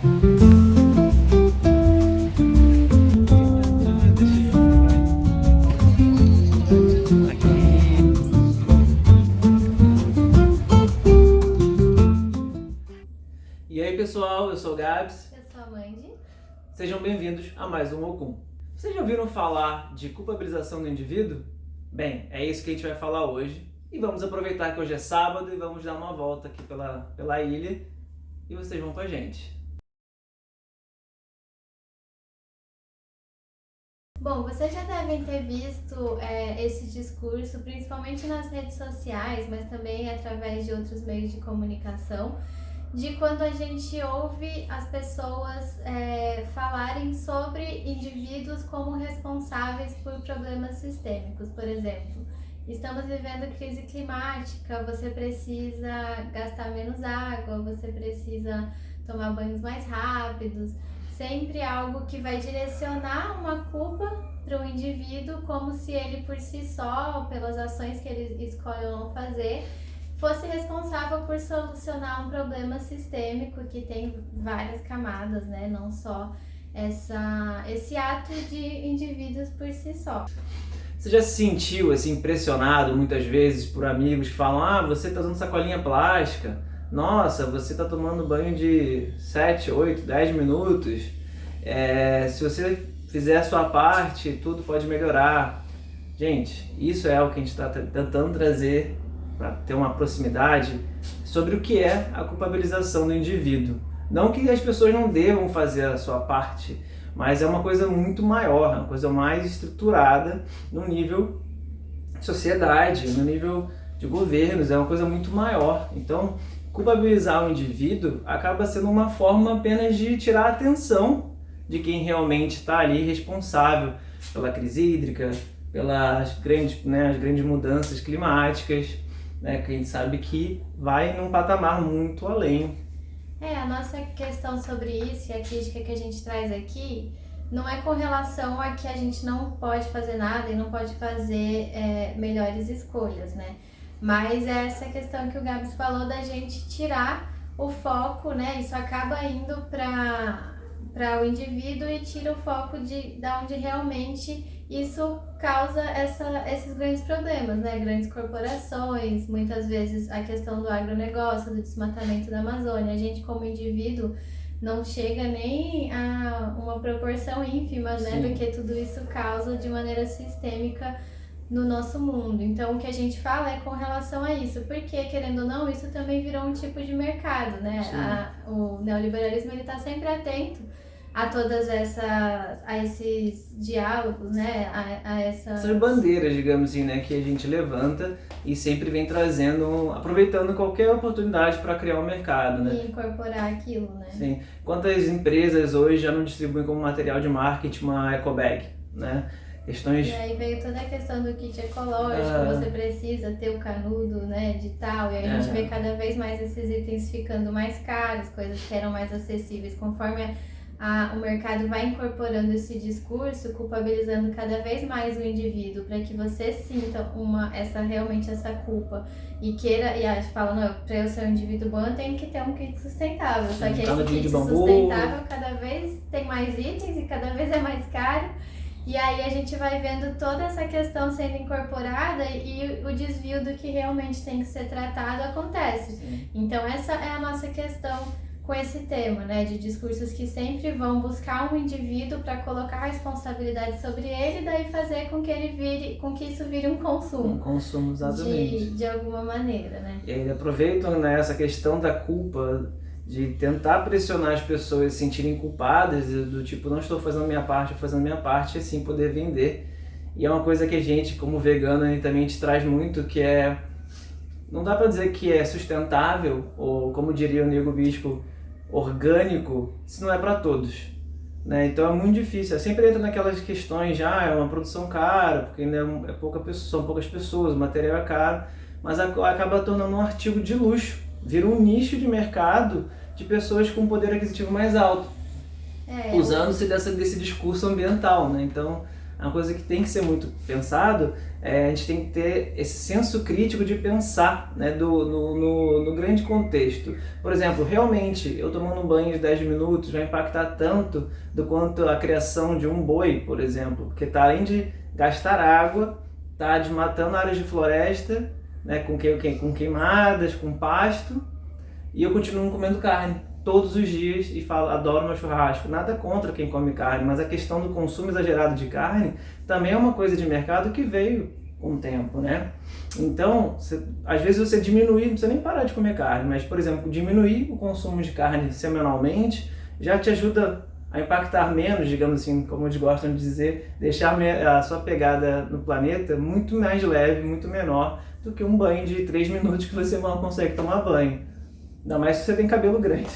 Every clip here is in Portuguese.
E aí pessoal, eu sou o Gabs. Eu sou a Mandy. Sejam bem-vindos a mais um Ocum. Vocês já ouviram falar de culpabilização do indivíduo? Bem, é isso que a gente vai falar hoje. E vamos aproveitar que hoje é sábado e vamos dar uma volta aqui pela ilha. E vocês vão com a gente. Bom, vocês já devem ter visto esse discurso, principalmente nas redes sociais, mas também através de outros meios de comunicação, de quando a gente ouve as pessoas falarem sobre indivíduos como responsáveis por problemas sistêmicos. Por exemplo, estamos vivendo crise climática, você precisa gastar menos água, você precisa tomar banhos mais rápidos. Sempre algo que vai direcionar uma culpa para o indivíduo, como se ele por si só, pelas ações que ele escolhe ou não fazer, fosse responsável por solucionar um problema sistêmico que tem várias camadas, né? Não só esse ato de indivíduos por si só. Você já se sentiu assim, impressionado muitas vezes por amigos que falam: você está usando sacolinha plástica? Nossa, você está tomando banho de 7, 8, 10 minutos. Se você fizer a sua parte, tudo pode melhorar. Gente, isso é o que a gente está tentando trazer para ter uma proximidade sobre o que é a culpabilização do indivíduo. Não que as pessoas não devam fazer a sua parte, mas é uma coisa muito maior, uma coisa mais estruturada no nível de sociedade, no nível de governos, é uma coisa muito maior. Então, culpabilizar o indivíduo acaba sendo uma forma apenas de tirar a atenção de quem realmente está ali responsável pela crise hídrica, pelas grandes mudanças climáticas, né, que a gente sabe que vai num patamar muito além. A nossa questão sobre isso e a crítica que a gente traz aqui não é com relação a que a gente não pode fazer nada e não pode fazer melhores escolhas, né? Mas é essa questão que o Gabs falou da gente tirar o foco, né? Isso acaba indo para o indivíduo e tira o foco da onde realmente isso causa esses grandes problemas, né? Grandes corporações, muitas vezes a questão do agronegócio, do desmatamento da Amazônia. A gente, como indivíduo, não chega nem a uma proporção ínfima, né, do que tudo isso causa de maneira sistêmica no nosso mundo. Então, o que a gente fala é com relação a isso, porque, querendo ou não, isso também virou um tipo de mercado, né? O neoliberalismo, ele está sempre atento a todas esses diálogos, né? Essas bandeiras, digamos assim, né, que a gente levanta e sempre vem trazendo, aproveitando qualquer oportunidade para criar um mercado, né? E incorporar aquilo, né? Sim. Quantas empresas hoje já não distribuem como material de marketing uma ecobag, né? E aí veio toda a questão do kit ecológico, você precisa ter o canudo, né, de tal, e aí a gente vê cada vez mais esses itens ficando mais caros, coisas que eram mais acessíveis, conforme o mercado vai incorporando esse discurso, culpabilizando cada vez mais o indivíduo, para que você sinta realmente essa culpa e queira, e fala, não, para eu ser um indivíduo bom eu tenho que ter um kit sustentável, só que esse kit sustentável cada vez tem mais itens e cada vez é mais caro. E aí a gente vai vendo toda essa questão sendo incorporada e o desvio do que realmente tem que ser tratado acontece. Sim. Então essa é a nossa questão com esse tema, né? De discursos que sempre vão buscar um indivíduo para colocar a responsabilidade sobre ele e daí fazer com que isso vire um consumo. Um consumo, exatamente. De alguma maneira, né? E aí aproveitam, né, essa questão da culpa, de tentar pressionar as pessoas a se sentirem culpadas, do tipo, não estou fazendo a minha parte, estou fazendo a minha parte, e assim poder vender. E é uma coisa que a gente, como vegano, também te traz muito, que não dá para dizer que é sustentável, ou como diria o Nego Bispo, orgânico, se não é para todos, né? Então é muito difícil, sempre entra naquelas questões, é uma produção cara, porque ainda são poucas pessoas, o material é caro, mas acaba tornando um artigo de luxo, vira um nicho de mercado de pessoas com poder aquisitivo mais alto, usando-se desse discurso ambiental, né? Então uma coisa que tem que ser muito pensado, a gente tem que ter esse senso crítico de pensar, né, no grande contexto. Por exemplo, realmente, eu tomando um banho de 10 minutos vai impactar tanto do quanto a criação de um boi, por exemplo, porque está além de gastar água, está desmatando áreas de floresta, né, com queimadas, com pasto, e eu continuo comendo carne todos os dias e adoro meu churrasco. Nada contra quem come carne, mas a questão do consumo exagerado de carne também é uma coisa de mercado que veio com o tempo, né? Então, às vezes você diminuir, não precisa nem parar de comer carne, mas, por exemplo, diminuir o consumo de carne semanalmente já te ajuda a impactar menos, digamos assim, como eles gostam de dizer, deixar a sua pegada no planeta muito mais leve, muito menor do que um banho de 3 minutos que você mal consegue tomar banho. Ainda mais se você tem cabelo grande.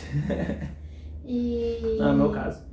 Não é o meu caso.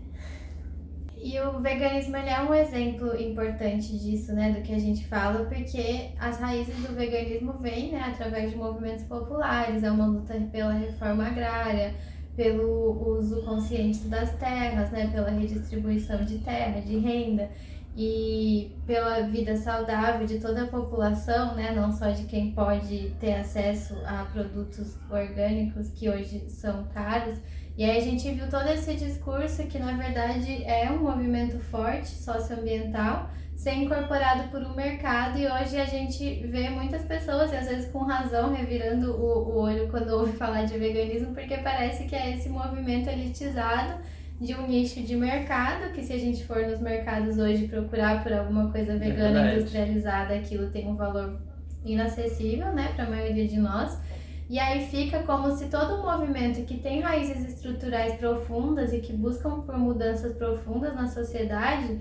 E o veganismo ele é um exemplo importante disso, né, do que a gente fala, porque as raízes do veganismo vêm, né, através de movimentos populares, é uma luta pela reforma agrária, pelo uso consciente das terras, né, pela redistribuição de terra, de renda e pela vida saudável de toda a população, né, não só de quem pode ter acesso a produtos orgânicos que hoje são caros. E aí a gente viu todo esse discurso que na verdade é um movimento forte socioambiental ser incorporado por um mercado, e hoje a gente vê muitas pessoas, e às vezes com razão, revirando o olho quando ouve falar de veganismo, porque parece que é esse movimento elitizado de um nicho de mercado, que se a gente for nos mercados hoje procurar por alguma coisa vegana industrializada, aquilo tem um valor inacessível, né, para a maioria de nós. E aí fica como se todo movimento que tem raízes estruturais profundas e que buscam por mudanças profundas na sociedade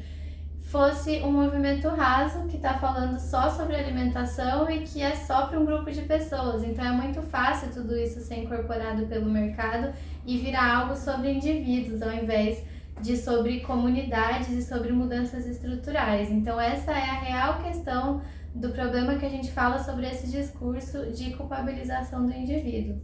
fosse um movimento raso que está falando só sobre alimentação e que é só para um grupo de pessoas. Então é muito fácil tudo isso ser incorporado pelo mercado e virar algo sobre indivíduos, ao invés de sobre comunidades e sobre mudanças estruturais. Então essa é a real questão do problema que a gente fala sobre esse discurso de culpabilização do indivíduo.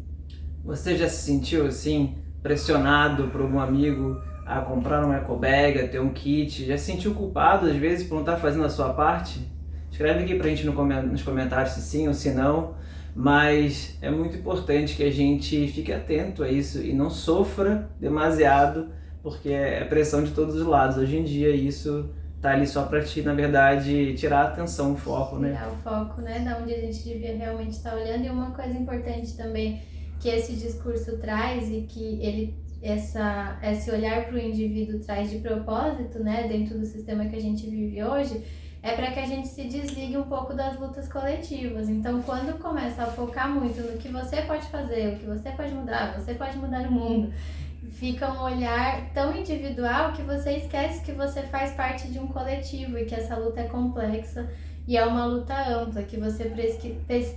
Você já se sentiu assim, pressionado por algum amigo a comprar uma ecobag, a ter um kit? Já se sentiu culpado às vezes por não estar fazendo a sua parte? Escreve aqui pra gente nos comentários se sim ou se não, mas é muito importante que a gente fique atento a isso e não sofra demasiado, porque é pressão de todos os lados. Hoje em dia isso tá ali só pra ti, na verdade, tirar a atenção, o foco, né? Tirar o foco, né, da onde a gente devia realmente estar olhando. E uma coisa importante também que esse discurso traz e que esse olhar para o indivíduo traz de propósito, né, dentro do sistema que a gente vive hoje, é para que a gente se desligue um pouco das lutas coletivas. Então, quando começa a focar muito no que você pode fazer, o que você pode mudar o mundo, fica um olhar tão individual que você esquece que você faz parte de um coletivo e que essa luta é complexa e é uma luta ampla, que você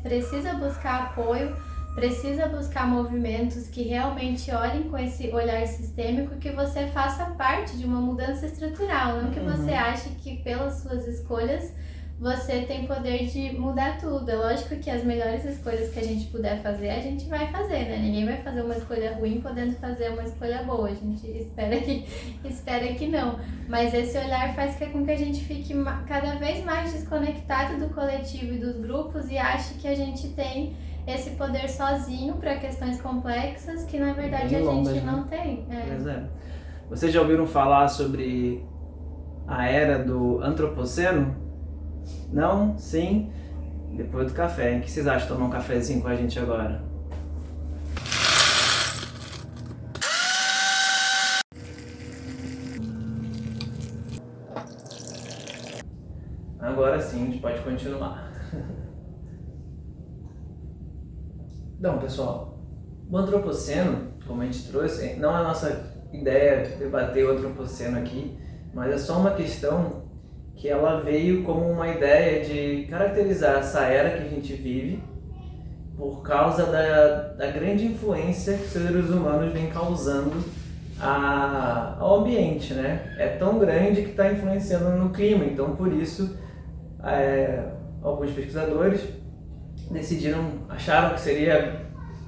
precisa buscar apoio, precisa buscar movimentos que realmente olhem com esse olhar sistêmico, que você faça parte de uma mudança estrutural, não que você ache que pelas suas escolhas você tem poder de mudar tudo. É lógico que as melhores escolhas que a gente puder fazer, a gente vai fazer, né? Ninguém vai fazer uma escolha ruim podendo fazer uma escolha boa. A gente espera que não. Mas esse olhar faz com que a gente fique cada vez mais desconectado do coletivo e dos grupos e ache que a gente tem esse poder sozinho para questões complexas que na verdade longas, a gente não tem. Pois é. Vocês já ouviram falar sobre a era do antropoceno? Não? Sim? Depois do café, hein? O que vocês acham de tomar um cafezinho com a gente agora? Agora sim, a gente pode continuar. Então, pessoal, o antropoceno, como a gente trouxe, não é a nossa ideia debater o antropoceno aqui, mas é só uma questão que ela veio como uma ideia de caracterizar essa era que a gente vive por causa da grande influência que os seres humanos vêm causando ao ambiente, né? É tão grande que está influenciando no clima, então por isso alguns pesquisadores acharam que seria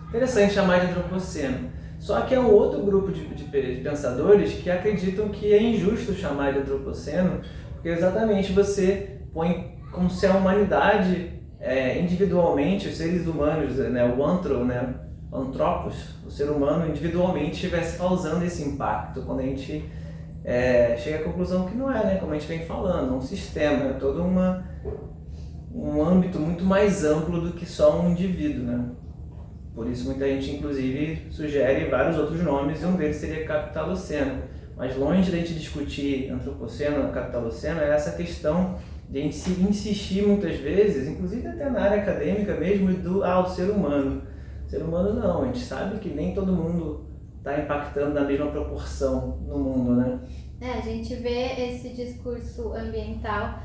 interessante chamar de antropoceno. Só que é um outro grupo de pensadores que acreditam que é injusto chamar de antropoceno, Porque exatamente você põe como se a humanidade, individualmente, os seres humanos, né, o antropos, o ser humano individualmente estivesse causando esse impacto. Quando a gente chega à conclusão que não é, né, como a gente vem falando, um sistema, é todo um âmbito muito mais amplo do que só um indivíduo, né? Por isso muita gente, inclusive, sugere vários outros nomes, e um deles seria Capitaloceno. Mas longe de a gente discutir Antropoceno ou Capitaloceno, é essa questão de a gente se insistir muitas vezes, inclusive até na área acadêmica mesmo, o ser humano. O ser humano não, a gente sabe que nem todo mundo está impactando na mesma proporção no mundo, né? A gente vê esse discurso ambiental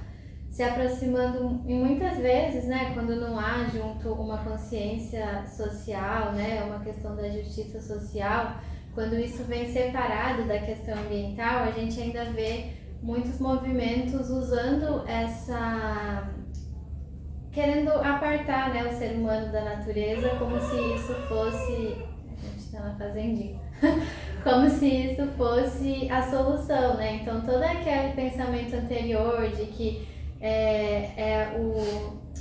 se aproximando, e muitas vezes, né, quando não há junto uma consciência social, né, uma questão da justiça social, quando isso vem separado da questão ambiental, a gente ainda vê muitos movimentos usando querendo apartar, né, o ser humano da natureza, como se isso fosse... A gente está na fazendinha. Como se isso fosse a solução, né? Então todo aquele pensamento anterior de que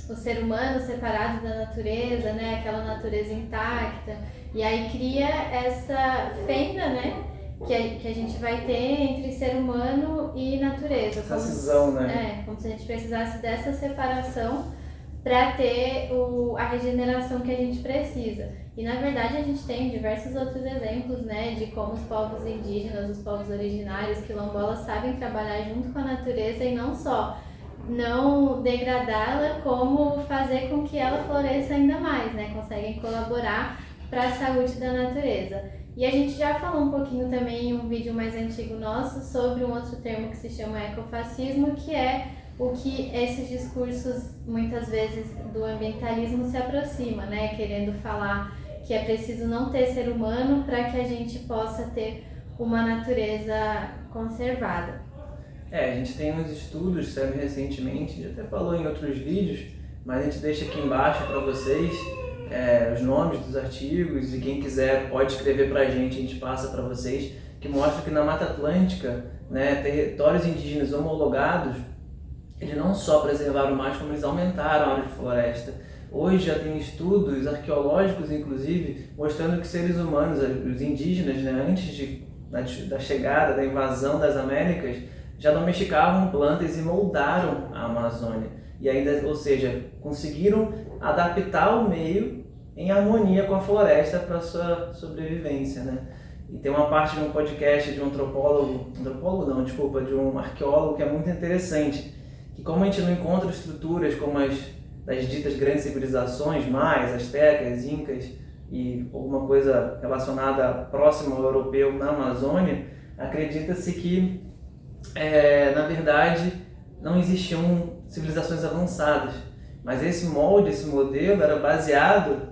o ser humano separado da natureza, né? Aquela natureza intacta, e aí cria essa fenda, né? Que a gente vai ter entre ser humano e natureza. Essa cisão, né? Como se a gente precisasse dessa separação para ter a regeneração que a gente precisa. E na verdade a gente tem diversos outros exemplos, né, de como os povos indígenas, os povos originários, quilombolas, sabem trabalhar junto com a natureza e não só não degradá-la, como fazer com que ela floresça ainda mais, né? Conseguem colaborar para a saúde da natureza. E a gente já falou um pouquinho também em um vídeo mais antigo nosso sobre um outro termo que se chama ecofascismo, que é o que esses discursos, muitas vezes, do ambientalismo se aproxima, né? Querendo falar que é preciso não ter ser humano para que a gente possa ter uma natureza conservada. A gente tem uns estudos que saíram recentemente, a gente até falou em outros vídeos, mas a gente deixa aqui embaixo para vocês os nomes dos artigos, e quem quiser pode escrever para a gente passa para vocês, que mostra que na Mata Atlântica, né, territórios indígenas homologados, eles não só preservaram mais, como eles aumentaram a área de floresta. Hoje já tem estudos arqueológicos, inclusive, mostrando que seres humanos, os indígenas, né, antes da chegada, da invasão das Américas, já domesticavam plantas e moldaram a Amazônia. E ainda, ou seja, conseguiram adaptar o meio em harmonia com a floresta para a sua sobrevivência, né? E tem uma parte de um podcast de um de um arqueólogo, que é muito interessante, que como a gente não encontra estruturas como as das ditas grandes civilizações, maias, astecas, incas e alguma coisa relacionada próxima ao europeu na Amazônia, acredita-se que, na verdade, não existiam civilizações avançadas, mas esse molde, esse modelo era baseado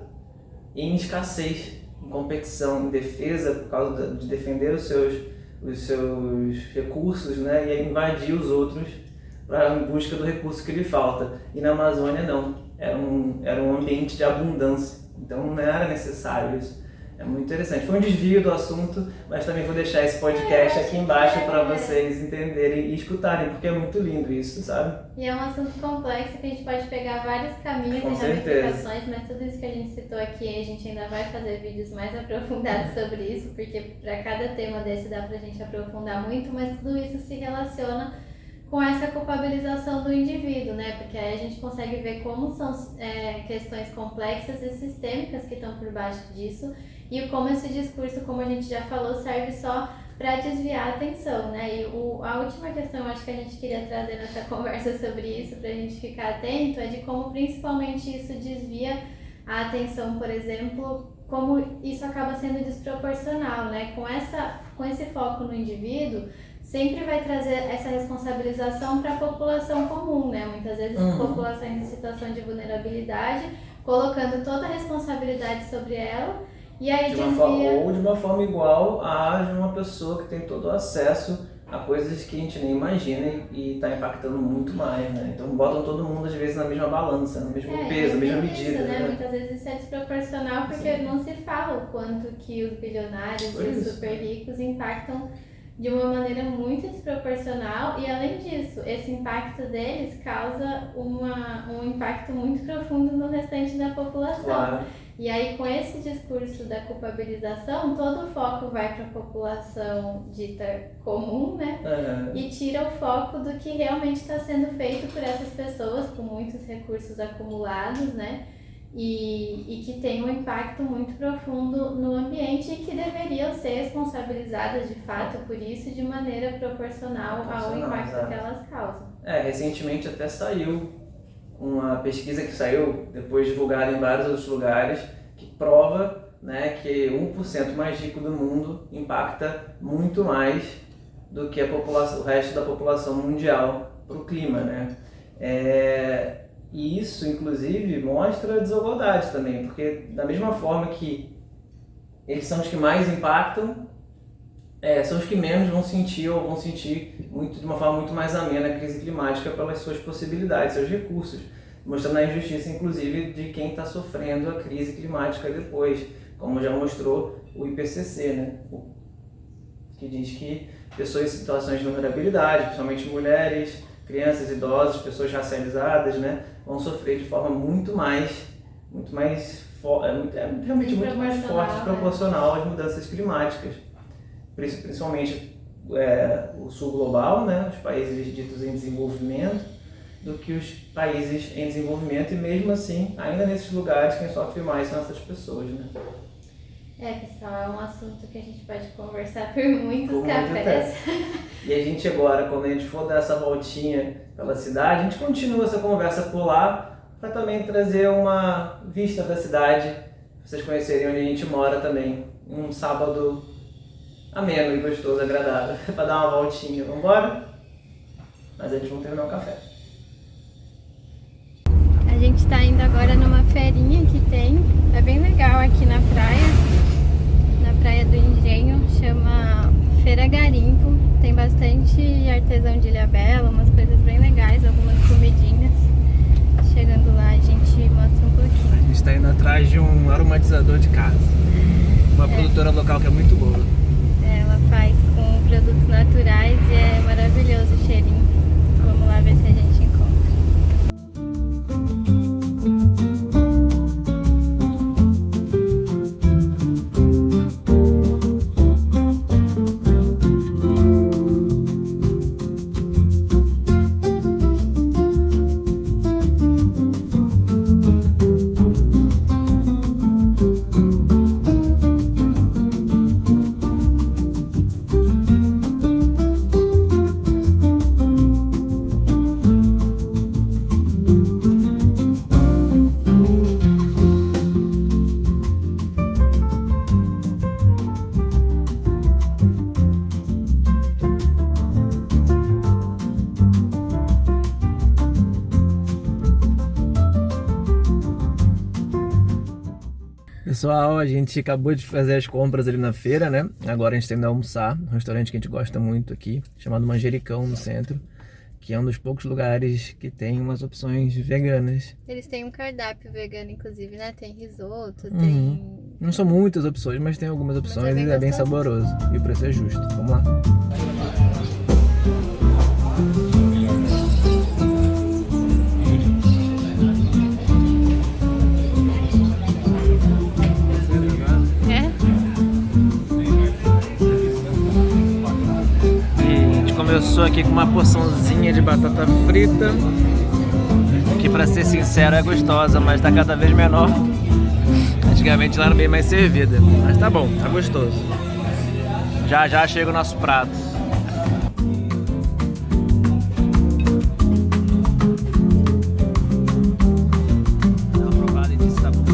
em escassez, em competição, em defesa, por causa de defender os seus recursos, né, e invadir os outros em busca do recurso que lhe falta. E na Amazônia não, era um ambiente de abundância, então não era necessário isso. É muito interessante. Foi um desvio do assunto, mas também vou deixar esse podcast aqui embaixo para vocês entenderem e escutarem, porque é muito lindo isso, sabe? E é um assunto complexo que a gente pode pegar vários caminhos Com e certeza. ramificações, mas tudo isso que a gente citou aqui, a gente ainda vai fazer vídeos mais aprofundados sobre isso, porque para cada tema desse dá pra gente aprofundar muito, mas tudo isso se relaciona com essa culpabilização do indivíduo, né? Porque aí a gente consegue ver como são questões complexas e sistêmicas que estão por baixo disso, e como esse discurso, como a gente já falou, serve só para desviar a atenção, né? E a última questão, eu acho que a gente queria trazer nessa conversa sobre isso, para a gente ficar atento, é de como principalmente isso desvia a atenção, por exemplo, como isso acaba sendo desproporcional, né? Com esse foco no indivíduo, sempre vai trazer essa responsabilização para a população comum, né? Muitas vezes populações em situação de vulnerabilidade, colocando toda a responsabilidade sobre ela, e aí de uma forma igual a de uma pessoa que tem todo o acesso a coisas que a gente nem imagina e está impactando muito mais, né? Então botam todo mundo às vezes na mesma balança, no mesmo peso, na mesma medida. Isso, né? Muitas vezes isso é desproporcional porque não se fala o quanto que os bilionários e os super ricos impactam de uma maneira muito desproporcional e, além disso, esse impacto deles causa um impacto muito profundo no restante da população. Claro. E aí, com esse discurso da culpabilização, todo o foco vai para a população dita comum, né? E tira o foco do que realmente está sendo feito por essas pessoas com muitos recursos acumulados, né? E que tem um impacto muito profundo no ambiente e que deveriam ser responsabilizadas de fato por isso de maneira proporcional ao impacto que elas causam. Recentemente até saiu uma pesquisa que saiu, depois divulgada em vários outros lugares, que prova, né, que 1% mais rico do mundo impacta muito mais do que o resto da população mundial para o clima, né? E isso, inclusive, mostra a desigualdade também, porque da mesma forma que eles são os que mais impactam, são os que menos vão sentir ou vão sentir de uma forma muito mais amena a crise climática pelas suas possibilidades, seus recursos, mostrando a injustiça, inclusive, de quem está sofrendo a crise climática depois, como já mostrou o IPCC, né? Que diz que pessoas em situações de vulnerabilidade, principalmente mulheres, crianças, idosos, pessoas racializadas, né, vão sofrer de forma realmente muito mais forte, proporcional às mudanças climáticas. Principalmente o sul global, né, os países ditos em desenvolvimento, do que os países em desenvolvimento, e mesmo assim, ainda nesses lugares, quem sofre mais são essas pessoas, né? Pessoal, é um assunto que a gente pode conversar por muitos cafés. E a gente agora, quando a gente for dar essa voltinha pela cidade, a gente continua essa conversa por lá, para também trazer uma vista da cidade, pra vocês conhecerem onde a gente mora também, um sábado ameno e gostoso, agradável, para dar uma voltinha. Vamos embora? Mas a gente vai terminar o café. A gente está indo agora numa feirinha que tem, é bem legal aqui na praia do Engenho, chama Feira Garimpo, tem bastante artesão de Ilhabela, umas coisas bem legais, algumas comidinhas. Chegando lá a gente mostra um pouquinho. A gente está indo atrás de um aromatizador de casa, uma produtora local que é muito boa. Ela faz com produtos naturais e é maravilhoso o cheirinho. Vamos lá ver se a gente encontra. Pessoal, a gente acabou de fazer as compras ali na feira, né? Agora a gente tem que almoçar, um restaurante que a gente gosta muito aqui, chamado Manjericão, no centro, que é um dos poucos lugares que tem umas opções veganas. Eles têm um cardápio vegano, inclusive, né? Tem risoto, tem... Não são muitas opções, mas tem algumas opções e é bem saboroso. E o preço é justo. Vamos lá. Começou aqui com uma porçãozinha de batata frita, que pra ser sincero é gostosa, mas tá cada vez menor. Antigamente ela era bem mais servida, mas tá bom, tá gostoso. Já já chega o nosso prato. Dá uma provada e diz se tá bom.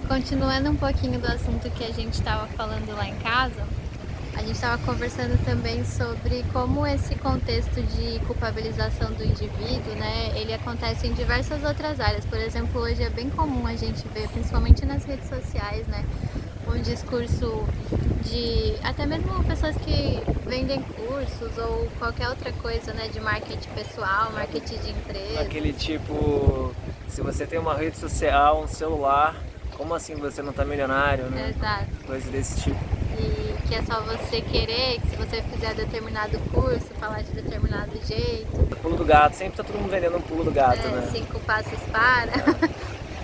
Continuando um pouquinho do assunto que a gente estava falando lá em casa, A gente estava conversando também sobre como esse contexto de culpabilização do indivíduo, né, ele acontece em diversas outras áreas. Por exemplo, hoje é bem comum a gente ver, principalmente nas redes sociais, né, um discurso de até mesmo pessoas que vendem cursos ou qualquer outra coisa, né, de marketing pessoal, marketing de empresa. Aquele tipo, se você tem uma rede social, um celular, como assim você não tá milionário, né? Exato. Coisa desse tipo. E que é só você querer, que se você fizer determinado curso, falar de determinado jeito. Pulo do gato, sempre tá todo mundo vendendo um pulo do gato, né? 5 passos para.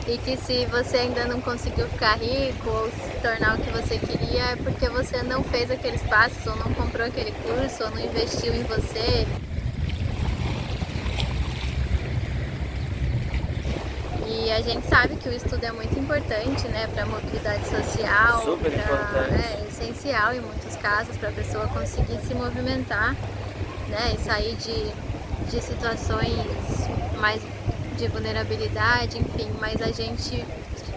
E que se você ainda não conseguiu ficar rico ou se tornar o que você queria, é porque você não fez aqueles passos, ou não comprou aquele curso, ou não investiu em você. E a gente sabe que o estudo é muito importante, né, para a mobilidade social. Super importante. É essencial em muitos casos para a pessoa conseguir se movimentar, né, e sair de situações mais de vulnerabilidade, enfim. Mas a gente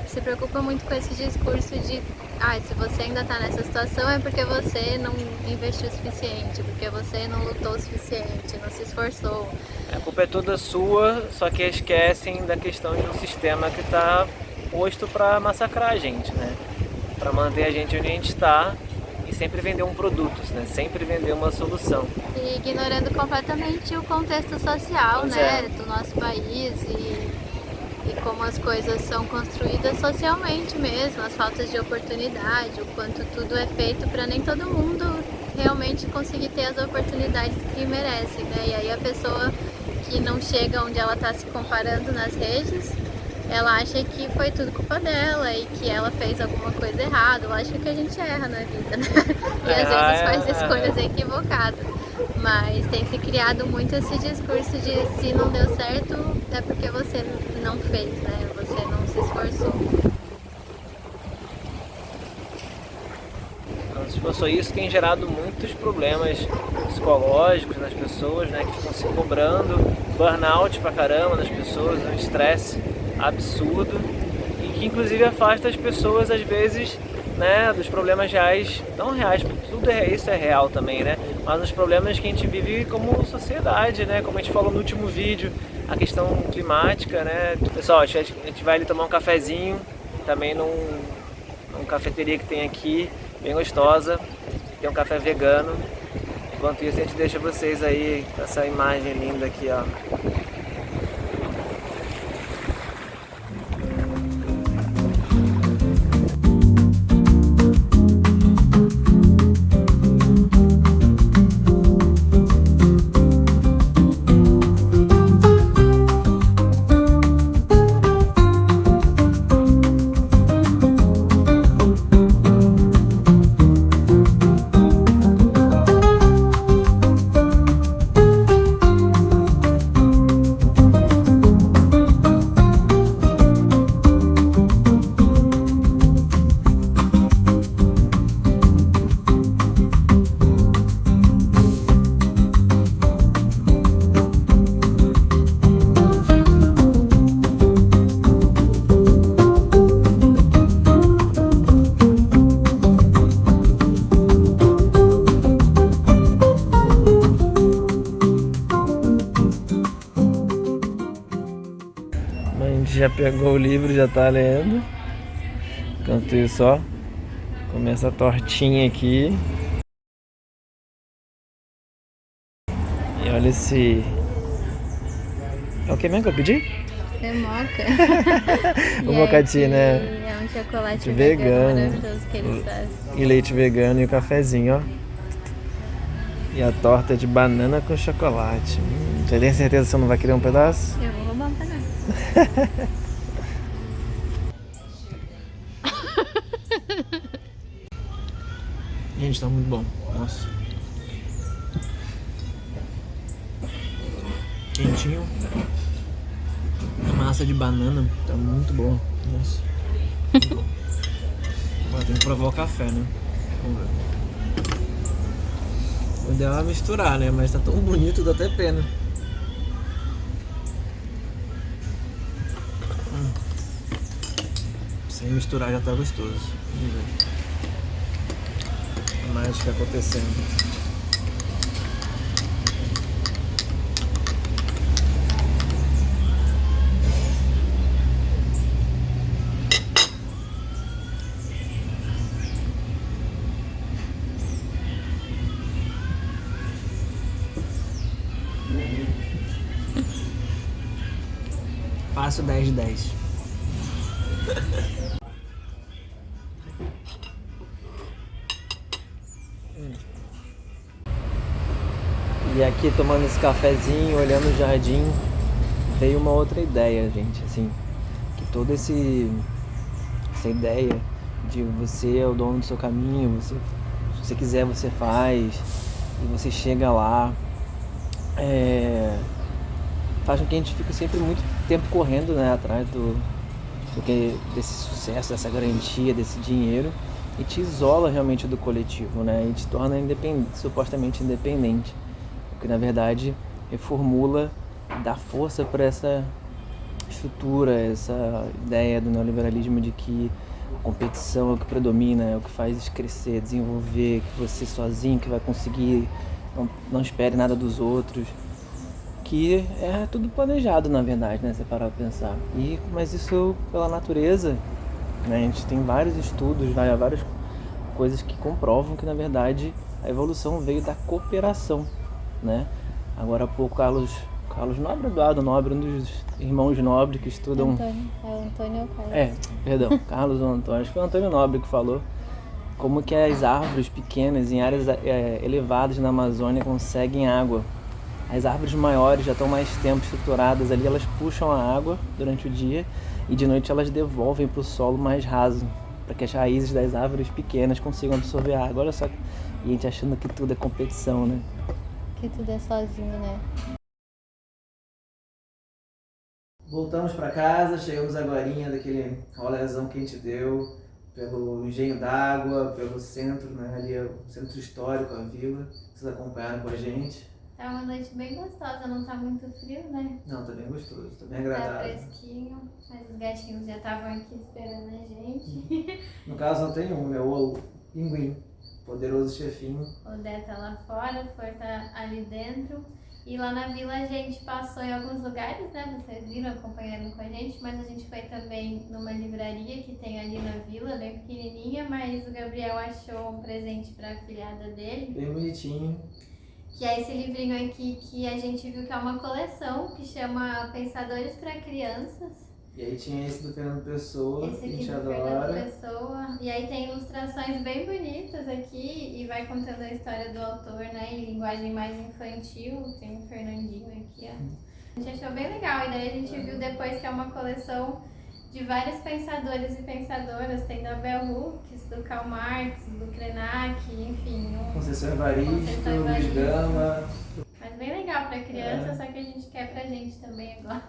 se preocupa muito com esse discurso de se você ainda está nessa situação é porque você não investiu o suficiente, porque você não lutou o suficiente, não se esforçou. A culpa é toda sua, só que esquecem da questão de um sistema que está posto para massacrar a gente, né? Para manter a gente onde a gente está e sempre vender um produto, né? Sempre vender uma solução. E ignorando completamente o contexto social, Pois né, do nosso país e como as coisas são construídas socialmente mesmo, as faltas de oportunidade, o quanto tudo é feito para nem todo mundo realmente conseguir ter as oportunidades que merece, né? E aí a pessoa que não chega onde ela está se comparando nas redes, ela acha que foi tudo culpa dela e que ela fez alguma coisa errada. Lógico que a gente erra na vida, né? E às vezes faz escolhas equivocadas. Mas tem se criado muito esse discurso de se não deu certo é porque você não fez, né? Você não se esforçou. Se fosse isso, tem gerado muitos problemas psicológicos nas pessoas, né? Que ficam se cobrando, burnout pra caramba nas pessoas, um estresse absurdo e que inclusive afasta as pessoas às vezes, né, dos problemas reais, não reais, porque tudo isso é real também, né, mas dos problemas que a gente vive como sociedade, né, como a gente falou no último vídeo, a questão climática, né. Pessoal, a gente vai ali tomar um cafezinho, também numa cafeteria que tem aqui, bem gostosa, tem um café vegano. Enquanto isso a gente deixa vocês aí com essa imagem linda aqui, ó. Já pegou o livro, já tá lendo. Enquanto isso, ó, começa a tortinha aqui. E olha esse... É o que mesmo que eu pedi? É moca. O mocati, né? É um chocolate vegano maravilhoso que eles fazem. E leite vegano e o cafezinho, ó. E a torta de banana com chocolate. Você tem certeza que você não vai querer um pedaço? Eu vou roubar um pedaço. Gente, tá muito bom. Nossa. Quentinho. A massa de banana tá muito boa. Nossa. Agora tem que provar o café, né? Vamos ver. O ideal é misturar, né? Mas tá tão bonito, dá até pena. Sem misturar já tá gostoso. Vamos ver. mágica acontecendo. Passo 10 de 10. E aqui tomando esse cafezinho, olhando o jardim, veio uma outra ideia, gente, assim, que toda essa ideia de você é o dono do seu caminho, se você quiser você faz, e você chega lá, faz com que a gente fique sempre muito tempo correndo, né, atrás desse sucesso, dessa garantia, desse dinheiro, e te isola realmente do coletivo, né, e te torna supostamente independente, o que na verdade reformula e dá força para essa estrutura, essa ideia do neoliberalismo de que a competição é o que predomina, é o que faz crescer, desenvolver, que você sozinho que vai conseguir, não espere nada dos outros, que é tudo planejado na verdade, né, se parar pra pensar. Mas isso pela natureza, né, a gente tem vários estudos, várias coisas que comprovam que na verdade a evolução veio da cooperação, né? Agora há pouco Carlos Nobre, Eduardo Nobre, um dos irmãos Nobre que estudam... Antônio ou Carlos? Carlos ou Antônio, acho que foi o Antônio Nobre que falou como que as árvores pequenas em áreas elevadas na Amazônia conseguem água. As árvores maiores já estão mais tempo estruturadas ali, elas puxam a água durante o dia e de noite elas devolvem para o solo mais raso, para que as raízes das árvores pequenas consigam absorver a água. Olha só, e a gente achando que tudo é competição, né? Que tudo é sozinho, né? Voltamos para casa, chegamos agorinha daquele rolezão que a gente deu pelo engenho d'água, pelo centro, né? Ali é o centro histórico, a vila. Vocês acompanharam com a gente. Tá uma noite bem gostosa, não tá muito frio, né? Não, tá bem gostoso, tá bem agradável. Tá fresquinho, mas os gatinhos já estavam aqui esperando a gente. No caso não tem um, é o Pinguim, poderoso chefinho. O Dé tá lá fora, o Flor tá ali dentro. E lá na vila a gente passou em alguns lugares, né? Vocês viram, acompanhando com a gente, mas a gente foi também numa livraria que tem ali na vila, bem pequenininha, mas o Gabriel achou um presente pra afilhada dele. Bem bonitinho. Que é esse livrinho aqui que a gente viu que é uma coleção que chama Pensadores para Crianças. E aí tinha esse do Fernando Pessoa, Esse que a aqui gente do adora. Fernando Pessoa. E aí tem ilustrações bem bonitas aqui e vai contando a história do autor, né, em linguagem mais infantil. Tem o Fernandinho aqui, ó. A gente achou bem legal e daí a gente viu depois que é uma coleção de vários pensadores e pensadoras. Tem da Bell Hooks, do Karl Marx, do Krenak, enfim. Conceição Evaristo, Luiz Gama. Mas bem legal pra criança, só que a gente quer pra gente também agora.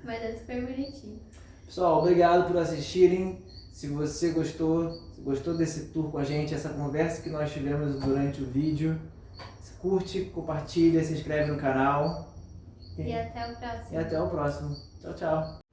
Mas é super bonitinho. Pessoal, obrigado por assistirem. Se você gostou desse tour com a gente, essa conversa que nós tivemos durante o vídeo, curte, compartilha, se inscreve no canal. E até o próximo. E até o próximo. Tchau, tchau.